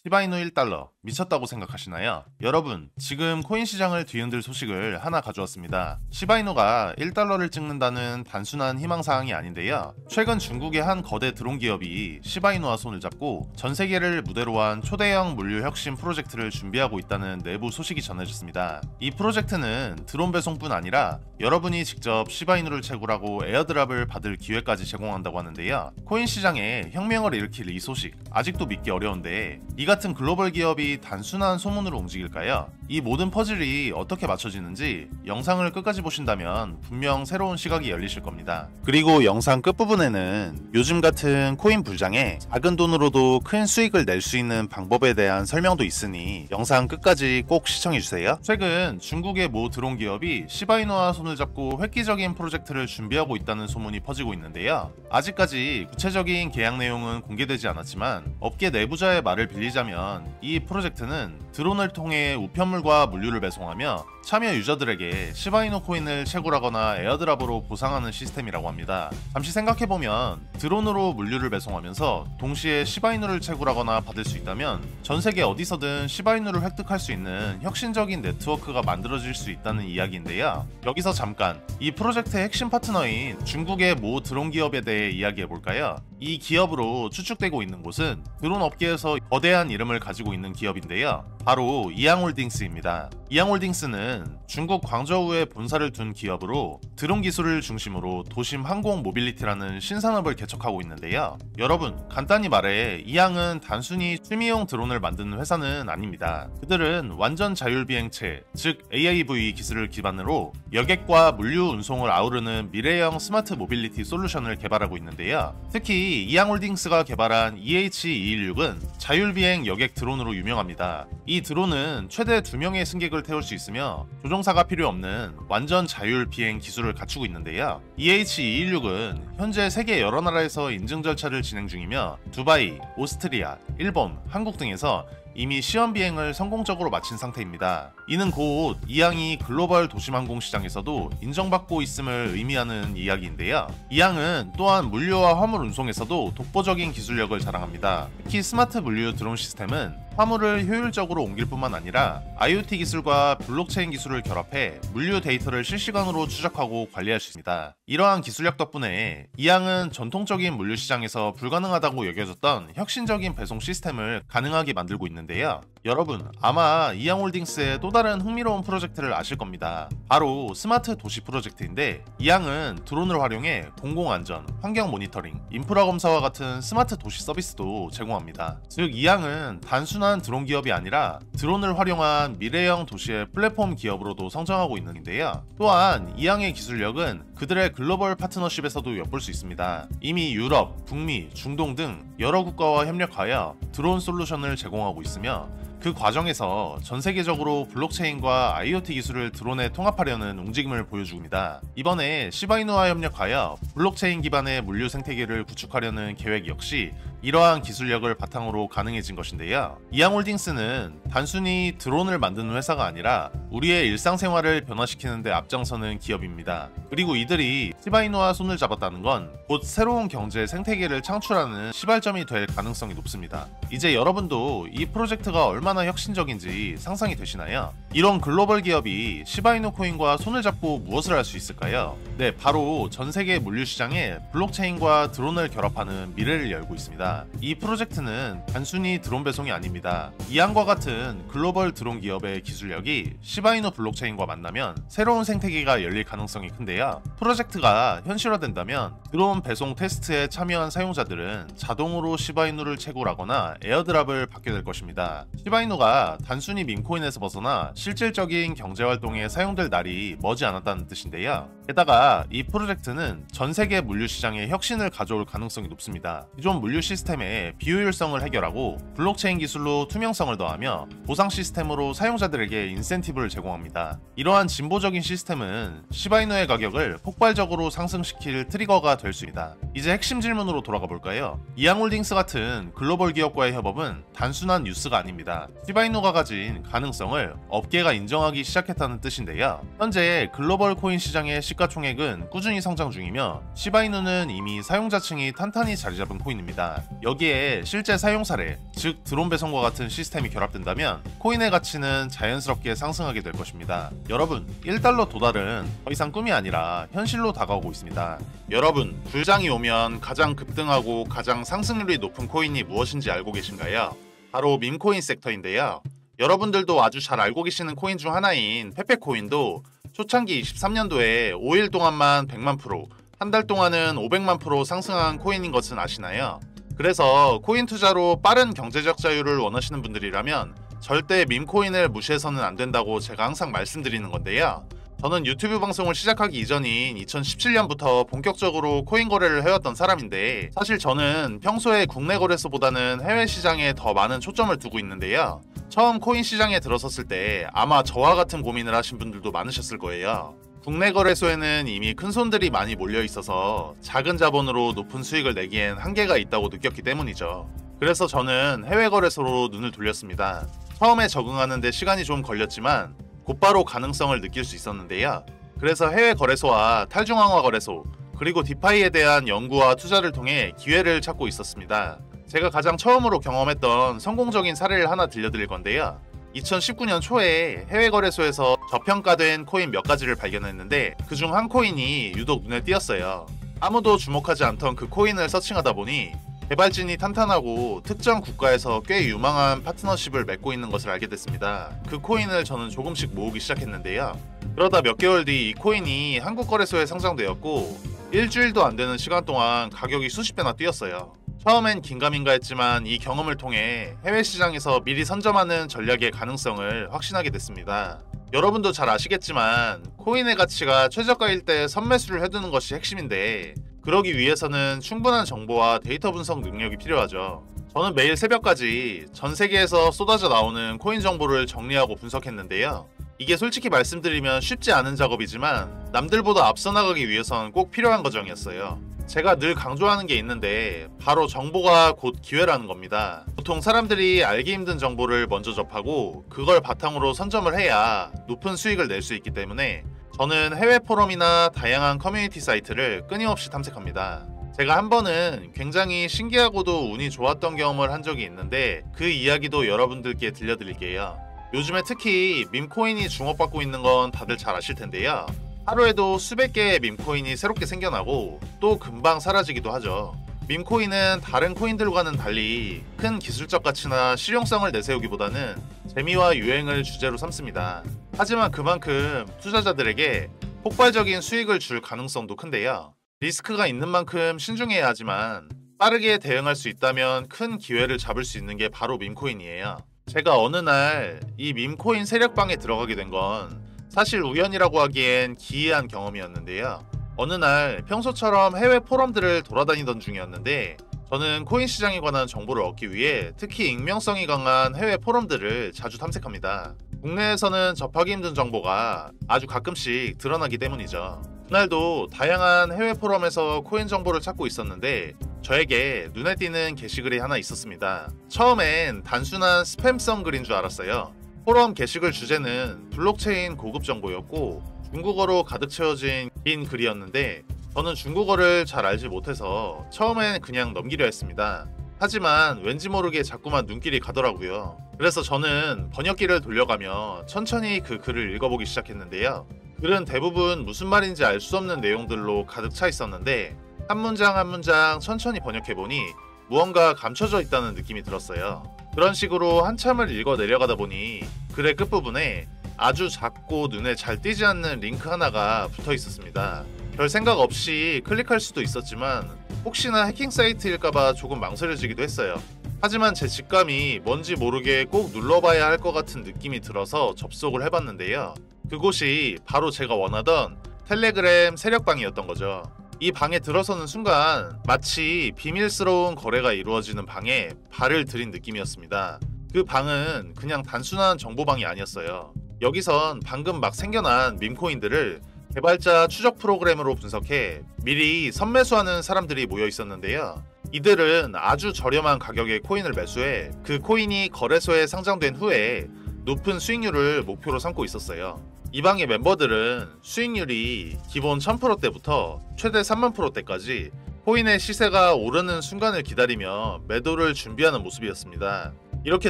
시바이누 1달러 미쳤다고 생각하시나요? 여러분, 지금 코인 시장을 뒤흔들 소식을 하나 가져왔습니다. 시바이누가 1달러를 찍는다는 단순한 희망사항이 아닌데요. 최근 중국의 한 거대 드론 기업이 시바이누와 손을 잡고 전 세계를 무대로 한 초대형 물류 혁신 프로젝트를 준비하고 있다는 내부 소식이 전해졌습니다. 이 프로젝트는 드론 배송뿐 아니라 여러분이 직접 시바이누를 채굴하고 에어드랍을 받을 기회까지 제공한다고 하는데요. 코인 시장에 혁명을 일으킬 이 소식, 아직도 믿기 어려운데 이 같은 글로벌 기업이 단순한 소문으로 움직일까요? 이 모든 퍼즐이 어떻게 맞춰지는지 영상을 끝까지 보신다면 분명 새로운 시각이 열리실 겁니다. 그리고 영상 끝부분에는 요즘 같은 코인 불장에 작은 돈으로도 큰 수익을 낼 수 있는 방법에 대한 설명도 있으니 영상 끝까지 꼭 시청해주세요. 최근 중국의 모 드론 기업이 시바이누와 손을 잡고 획기적인 프로젝트를 준비하고 있다는 소문이 퍼지고 있는데요. 아직까지 구체적인 계약 내용은 공개되지 않았지만 업계 내부자의 말을 빌리자면 이 프로젝트는 드론을 통해 우편물과 물류를 배송하며 참여 유저들에게 시바이누 코인을 채굴하거나 에어드랍으로 보상하는 시스템이라고 합니다. 잠시 생각해보면 드론으로 물류를 배송하면서 동시에 시바이누를 채굴하거나 받을 수 있다면 전 세계 어디서든 시바이누를 획득할 수 있는 혁신적인 네트워크가 만들어질 수 있다는 이야기인데요. 여기서 잠깐 이 프로젝트의 핵심 파트너인 중국의 모 드론 기업에 대해 이야기해볼까요? 이 기업으로 추측되고 있는 곳은 드론 업계에서 거대한 이름을 가지고 있는 기업인데요. 바로 이양홀딩스입니다. 이양홀딩스는 중국 광저우에 본사를 둔 기업으로 드론 기술을 중심으로 도심 항공 모빌리티라는 신산업을 개척하고 있는데요. 여러분, 간단히 말해 이양은 단순히 취미용 드론을 만드는 회사는 아닙니다. 그들은 완전 자율비행체, 즉 AIV 기술을 기반으로 여객과 물류 운송을 아우르는 미래형 스마트 모빌리티 솔루션을 개발하고 있는데요. 특히 이양홀딩스가 개발한 EH216은 자율비행 여객 드론으로 유명합니다. 이 드론은 최대 2명의 승객을 태울 수 있으며 조종사가 필요 없는 완전 자율 비행 기술을 갖추고 있는데요. EH216은 현재 세계 여러 나라에서 인증 절차를 진행 중이며 두바이, 오스트리아, 일본, 한국 등에서 이미 시험 비행을 성공적으로 마친 상태입니다. 이는 곧 이양이 글로벌 도심항공 시장에서도 인정받고 있음을 의미하는 이야기인데요. 이양은 또한 물류와 화물 운송에서도 독보적인 기술력을 자랑합니다. 특히 스마트 물류 드론 시스템은 화물을 효율적으로 옮길 뿐만 아니라 IoT 기술과 블록체인 기술을 결합해 물류 데이터를 실시간으로 추적하고 관리할 수 있습니다. 이러한 기술력 덕분에 이양은 전통적인 물류 시장에서 불가능하다고 여겨졌던 혁신적인 배송 시스템을 가능하게 만들고 있는데요. 여러분, 아마 이양홀딩스의 또 다른 흥미로운 프로젝트를 아실 겁니다. 바로 스마트 도시 프로젝트인데 이양은 드론을 활용해 공공안전, 환경 모니터링, 인프라 검사와 같은 스마트 도시 서비스도 제공합니다. 즉 이양은 단순한 드론 기업이 아니라 드론을 활용한 미래형 도시의 플랫폼 기업으로도 성장하고 있는데요. 또한 이양의 기술력은 그들의 글로벌 파트너십에서도 엿볼 수 있습니다. 이미 유럽, 북미, 중동 등 여러 국가와 협력하여 드론 솔루션을 제공하고 있으며 그 과정에서 전 세계적으로 블록체인과 IoT 기술을 드론에 통합하려는 움직임을 보여줍니다. 이번에 시바이누와 협력하여 블록체인 기반의 물류 생태계를 구축하려는 계획 역시 이러한 기술력을 바탕으로 가능해진 것인데요. 이양홀딩스는 단순히 드론을 만드는 회사가 아니라 우리의 일상생활을 변화시키는 데 앞장서는 기업입니다. 그리고 이들이 시바이누와 손을 잡았다는 건 곧 새로운 경제 생태계를 창출하는 시발점이 될 가능성이 높습니다. 이제 여러분도 이 프로젝트가 얼마나 혁신적인지 상상이 되시나요? 이런 글로벌 기업이 시바이누 코인과 손을 잡고 무엇을 할 수 있을까요? 네, 바로 전 세계 물류 시장에 블록체인과 드론을 결합하는 미래를 열고 있습니다. 이 프로젝트는 단순히 드론 배송이 아닙니다. 이양과 같은 글로벌 드론 기업의 기술력이 시바이누 블록체인과 만나면 새로운 생태계가 열릴 가능성이 큰데요. 프로젝트가 현실화된다면 드론 배송 테스트에 참여한 사용자들은 자동으로 시바이누를 채굴하거나 에어드랍을 받게 될 것입니다. 시바이누가 단순히 밈코인에서 벗어나 실질적인 경제활동에 사용될 날이 머지 않았다는 뜻인데요. 게다가 이 프로젝트는 전 세계 물류 시장에 혁신을 가져올 가능성이 높습니다. 기존 물류 시스템의 비효율성을 해결하고 블록체인 기술로 투명성을 더하며 보상 시스템으로 사용자들에게 인센티브를 제공합니다. 이러한 진보적인 시스템은 시바이누의 가격을 폭발적으로 상승시킬 트리거가 될 수 있다. 이제 핵심 질문으로 돌아가 볼까요? 이양홀딩스 같은 글로벌 기업과의 협업은 단순한 뉴스가 아닙니다. 시바이누가 가진 가능성을 업계가 인정하기 시작했다는 뜻인데요. 현재 글로벌 코인 시장의 시가총액은 꾸준히 성장 중이며 시바이누는 이미 사용자층이 탄탄히 자리 잡은 코인입니다. 여기에 실제 사용 사례, 즉 드론 배송과 같은 시스템이 결합된다면 코인의 가치는 자연스럽게 상승하게 될 것입니다. 여러분, 1달러 도달은 더 이상 꿈이 아니라 현실로 다가오고 있습니다. 여러분, 불장이 오면 가장 급등하고 가장 상승률이 높은 코인이 무엇인지 알고 계신가요? 바로 밈코인 섹터인데요. 여러분들도 아주 잘 알고 계시는 코인 중 하나인 페페코인도 초창기 23년도에 5일 동안만 100만 프로, 한 달 동안은 500만 프로 상승한 코인인 것은 아시나요? 그래서 코인 투자로 빠른 경제적 자유를 원하시는 분들이라면 절대 밈코인을 무시해서는 안 된다고 제가 항상 말씀드리는 건데요. 저는 유튜브 방송을 시작하기 이전인 2017년부터 본격적으로 코인 거래를 해왔던 사람인데, 사실 저는 평소에 국내 거래소보다는 해외 시장에 더 많은 초점을 두고 있는데요. 처음 코인 시장에 들어섰을 때 아마 저와 같은 고민을 하신 분들도 많으셨을 거예요. 국내 거래소에는 이미 큰 손들이 많이 몰려 있어서 작은 자본으로 높은 수익을 내기엔 한계가 있다고 느꼈기 때문이죠. 그래서 저는 해외 거래소로 눈을 돌렸습니다. 처음에 적응하는데 시간이 좀 걸렸지만 곧바로 가능성을 느낄 수 있었는데요. 그래서 해외 거래소와 탈중앙화 거래소, 그리고 디파이에 대한 연구와 투자를 통해 기회를 찾고 있었습니다. 제가 가장 처음으로 경험했던 성공적인 사례를 하나 들려드릴 건데요. 2019년 초에 해외 거래소에서 저평가된 코인 몇 가지를 발견했는데 그중 한 코인이 유독 눈에 띄었어요. 아무도 주목하지 않던 그 코인을 서칭하다 보니 개발진이 탄탄하고 특정 국가에서 꽤 유망한 파트너십을 맺고 있는 것을 알게 됐습니다. 그 코인을 저는 조금씩 모으기 시작했는데요. 그러다 몇 개월 뒤 이 코인이 한국 거래소에 상장되었고 일주일도 안 되는 시간 동안 가격이 수십 배나 뛰었어요. 처음엔 긴가민가 했지만 이 경험을 통해 해외 시장에서 미리 선점하는 전략의 가능성을 확신하게 됐습니다. 여러분도 잘 아시겠지만 코인의 가치가 최저가일 때 선매수를 해두는 것이 핵심인데, 그러기 위해서는 충분한 정보와 데이터 분석 능력이 필요하죠. 저는 매일 새벽까지 전 세계에서 쏟아져 나오는 코인 정보를 정리하고 분석했는데요. 이게 솔직히 말씀드리면 쉽지 않은 작업이지만 남들보다 앞서 나가기 위해서는 꼭 필요한 과정이었어요. 제가 늘 강조하는 게 있는데 바로 정보가 곧 기회라는 겁니다. 보통 사람들이 알기 힘든 정보를 먼저 접하고 그걸 바탕으로 선점을 해야 높은 수익을 낼 수 있기 때문에 저는 해외 포럼이나 다양한 커뮤니티 사이트를 끊임없이 탐색합니다. 제가 한 번은 굉장히 신기하고도 운이 좋았던 경험을 한 적이 있는데 그 이야기도 여러분들께 들려드릴게요. 요즘에 특히 밈코인이 주목받고 있는 건 다들 잘 아실 텐데요. 하루에도 수백 개의 밈코인이 새롭게 생겨나고 또 금방 사라지기도 하죠. 밈코인은 다른 코인들과는 달리 큰 기술적 가치나 실용성을 내세우기보다는 재미와 유행을 주제로 삼습니다. 하지만 그만큼 투자자들에게 폭발적인 수익을 줄 가능성도 큰데요. 리스크가 있는 만큼 신중해야 하지만 빠르게 대응할 수 있다면 큰 기회를 잡을 수 있는 게 바로 밈코인이에요. 제가 어느 날 이 밈코인 세력방에 들어가게 된 건 사실 우연이라고 하기엔 기이한 경험이었는데요. 어느 날 평소처럼 해외 포럼들을 돌아다니던 중이었는데 저는 코인 시장에 관한 정보를 얻기 위해 특히 익명성이 강한 해외 포럼들을 자주 탐색합니다. 국내에서는 접하기 힘든 정보가 아주 가끔씩 드러나기 때문이죠. 그날도 다양한 해외 포럼에서 코인 정보를 찾고 있었는데 저에게 눈에 띄는 게시글이 하나 있었습니다. 처음엔 단순한 스팸성 글인 줄 알았어요. 포럼 게시글 주제는 블록체인 고급 정보였고 중국어로 가득 채워진 긴 글이었는데 저는 중국어를 잘 알지 못해서 처음엔 그냥 넘기려 했습니다. 하지만 왠지 모르게 자꾸만 눈길이 가더라고요. 그래서 저는 번역기를 돌려가며 천천히 그 글을 읽어보기 시작했는데요. 글은 대부분 무슨 말인지 알 수 없는 내용들로 가득 차 있었는데 한 문장 한 문장 천천히 번역해보니 무언가 감춰져 있다는 느낌이 들었어요. 그런 식으로 한참을 읽어 내려가다 보니 글의 끝부분에 아주 작고 눈에 잘 띄지 않는 링크 하나가 붙어 있었습니다. 별 생각 없이 클릭할 수도 있었지만 혹시나 해킹 사이트일까봐 조금 망설여지기도 했어요. 하지만 제 직감이 뭔지 모르게 꼭 눌러봐야 할 것 같은 느낌이 들어서 접속을 해봤는데요. 그곳이 바로 제가 원하던 텔레그램 세력방이었던 거죠. 이 방에 들어서는 순간 마치 비밀스러운 거래가 이루어지는 방에 발을 들인 느낌이었습니다. 그 방은 그냥 단순한 정보방이 아니었어요. 여기선 방금 막 생겨난 밈코인들을 개발자 추적 프로그램으로 분석해 미리 선매수하는 사람들이 모여 있었는데요. 이들은 아주 저렴한 가격의 코인을 매수해 그 코인이 거래소에 상장된 후에 높은 수익률을 목표로 삼고 있었어요. 이 방의 멤버들은 수익률이 기본 1000%대부터 최대 30,000%대까지 코인의 시세가 오르는 순간을 기다리며 매도를 준비하는 모습이었습니다. 이렇게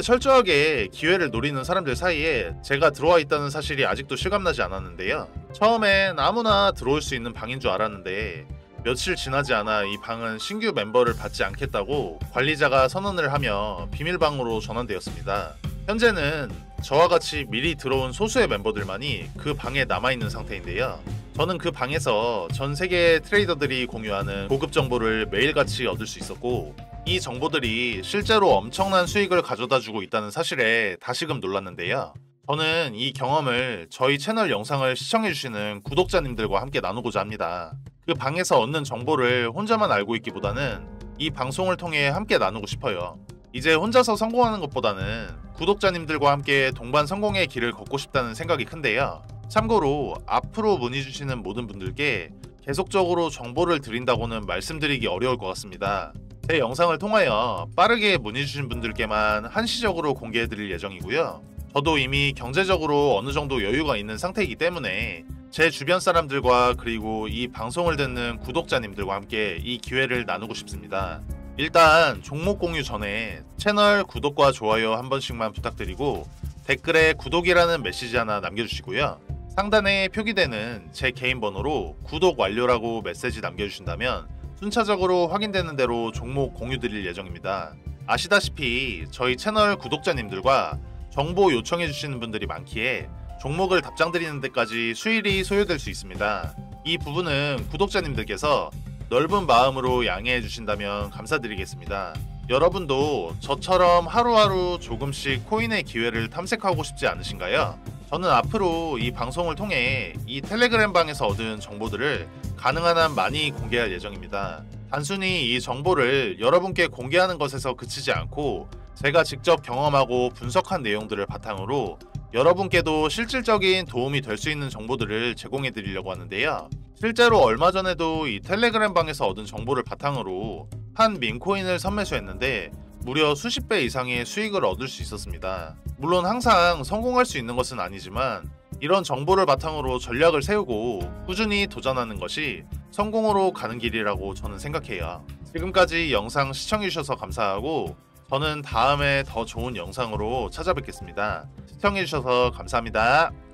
철저하게 기회를 노리는 사람들 사이에 제가 들어와 있다는 사실이 아직도 실감나지 않았는데요. 처음엔 아무나 들어올 수 있는 방인 줄 알았는데 며칠 지나지 않아 이 방은 신규 멤버를 받지 않겠다고 관리자가 선언을 하며 비밀방으로 전환되었습니다. 현재는 저와 같이 미리 들어온 소수의 멤버들만이 그 방에 남아있는 상태인데요. 저는 그 방에서 전 세계의 트레이더들이 공유하는 고급 정보를 매일같이 얻을 수 있었고, 이 정보들이 실제로 엄청난 수익을 가져다주고 있다는 사실에 다시금 놀랐는데요. 저는 이 경험을 저희 채널 영상을 시청해주시는 구독자님들과 함께 나누고자 합니다. 그 방에서 얻는 정보를 혼자만 알고 있기보다는 이 방송을 통해 함께 나누고 싶어요. 이제 혼자서 성공하는 것보다는 구독자님들과 함께 동반 성공의 길을 걷고 싶다는 생각이 큰데요. 참고로 앞으로 문의 주시는 모든 분들께 계속적으로 정보를 드린다고는 말씀드리기 어려울 것 같습니다. 제 영상을 통하여 빠르게 문의 주신 분들께만 한시적으로 공개해드릴 예정이고요. 저도 이미 경제적으로 어느 정도 여유가 있는 상태이기 때문에 제 주변 사람들과 그리고 이 방송을 듣는 구독자님들과 함께 이 기회를 나누고 싶습니다. 일단 종목 공유 전에 채널 구독과 좋아요 한 번씩만 부탁드리고 댓글에 구독이라는 메시지 하나 남겨주시고요. 상단에 표기되는 제 개인 번호로 구독 완료라고 메시지 남겨주신다면 순차적으로 확인되는 대로 종목 공유 드릴 예정입니다. 아시다시피 저희 채널 구독자님들과 정보 요청해 주시는 분들이 많기에 종목을 답장 드리는 데까지 수일이 소요될 수 있습니다. 이 부분은 구독자님들께서 넓은 마음으로 양해해 주신다면 감사드리겠습니다. 여러분도 저처럼 하루하루 조금씩 코인의 기회를 탐색하고 싶지 않으신가요? 저는 앞으로 이 방송을 통해 이 텔레그램 방에서 얻은 정보들을 가능한 한 많이 공개할 예정입니다. 단순히 이 정보를 여러분께 공개하는 것에서 그치지 않고 제가 직접 경험하고 분석한 내용들을 바탕으로 여러분께도 실질적인 도움이 될 수 있는 정보들을 제공해 드리려고 하는데요. 실제로 얼마 전에도 이 텔레그램 방에서 얻은 정보를 바탕으로 한 민코인을 선매수했는데 무려 수십 배 이상의 수익을 얻을 수 있었습니다. 물론 항상 성공할 수 있는 것은 아니지만 이런 정보를 바탕으로 전략을 세우고 꾸준히 도전하는 것이 성공으로 가는 길이라고 저는 생각해요. 지금까지 영상 시청해주셔서 감사하고 저는 다음에 더 좋은 영상으로 찾아뵙겠습니다. 시청해주셔서 감사합니다.